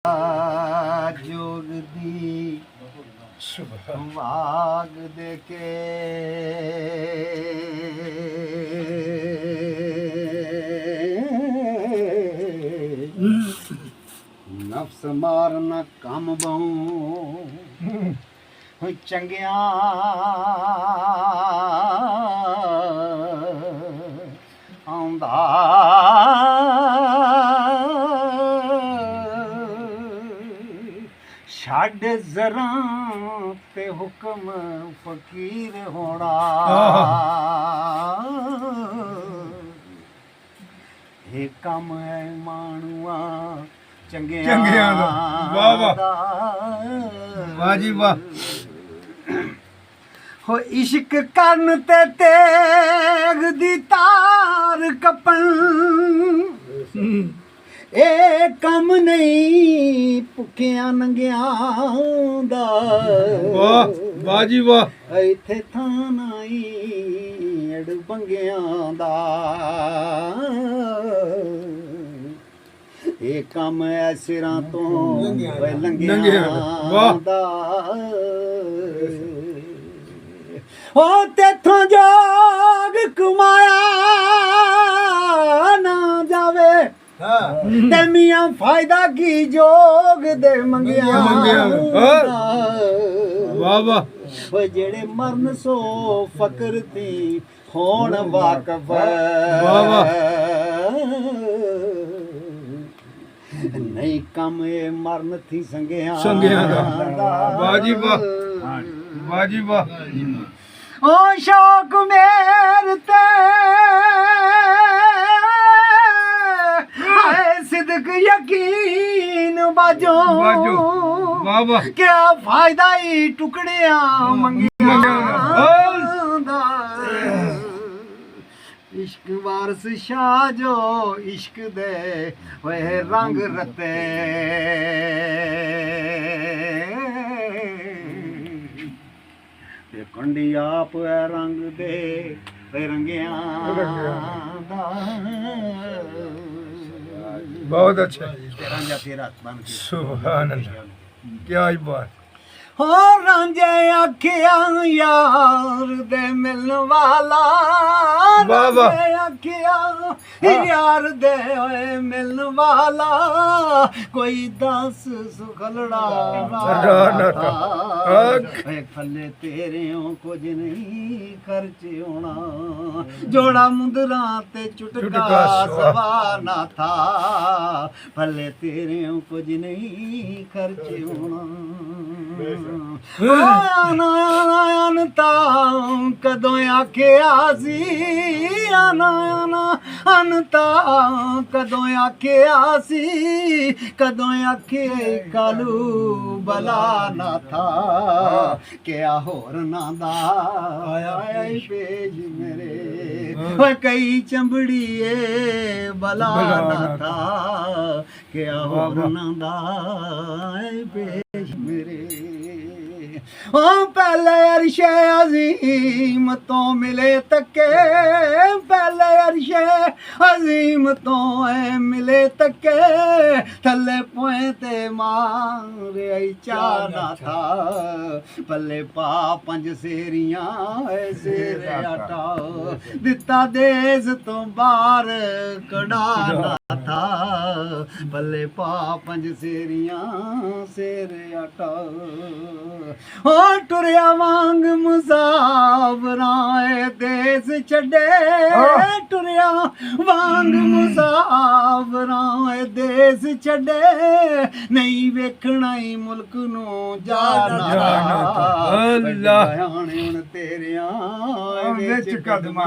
जोग दी वाग देके नफ्स मारना कम बहु चंगिया आंदा छड़ जरा ते हुक्म फकीर होना ये कम है मानुआ चंगिया वाह वाह वाह जी वाह हो इश्क करन ते तेग दी तार कपन ए कम नहीं भुखिया नंगियां दा वाह वाह जी वाह इत्थे थां नाई अड़ बंगियां दा ए कम ऐ सिरां तो लंघियां दा ओ तेथों जोग कमाया ना जावे ते मियां फायदा की जोग दे मंगिया वाह वाह ओ जेड़े मरन सो फकर थी होण वाकफ वाह वाह नहीं कम ए मरन थी संगिया दा वाह जी वाह वाह जी वाह ओ शौक मेर ते सिद्क यकीन बाजो वाह वाह क्या फायदा ही टुकड़िया मंगिया दा इश्क वारस शाह जो इश्क दे वह रंग रते ते कंडी आप है रंग दे रंगिया दा बहुत अच्छा रांझा फिर हाथ बन के सुभान अल्लाह क्या ही बात हो रांझे आखिया यार दे मिलन वाला वाह वाह रांझे आखिया यार दे होए मिलन वाला कोई दस सुखलड़ा फले तेरे कुछ नहीं खर्च होना जोड़ा मुंदरा ते चुटका सवा ना था फले तेरे कुछ नहीं खर्च होना आना अनता कदों आखिया सी आना अनता कदों आखिया सी कदों आखे कालू बला ना था क्या होर ना दा आया पेज मेरे कई चंबड़िए बला ना था क्या होर ना दा पेज मेरे ओ पहले अरशे अजीम तो मिले तके पहले अरशे अजीम तो मिले तके थले पोते मारे चाना था पल्ले पा पंज सेरियां सेरे आटा दिता देश तो बाहर कढ़ाना था पल्ले पा पंज सेरियां सेरे आटा ओ टुरिया वांग मुसाफराए देश छड़े टुरिया वांग मुसाफराए देश छड़े नहीं वेखना ही मुल्क नू जाना अल्लाह हुण तेरियां विच कदम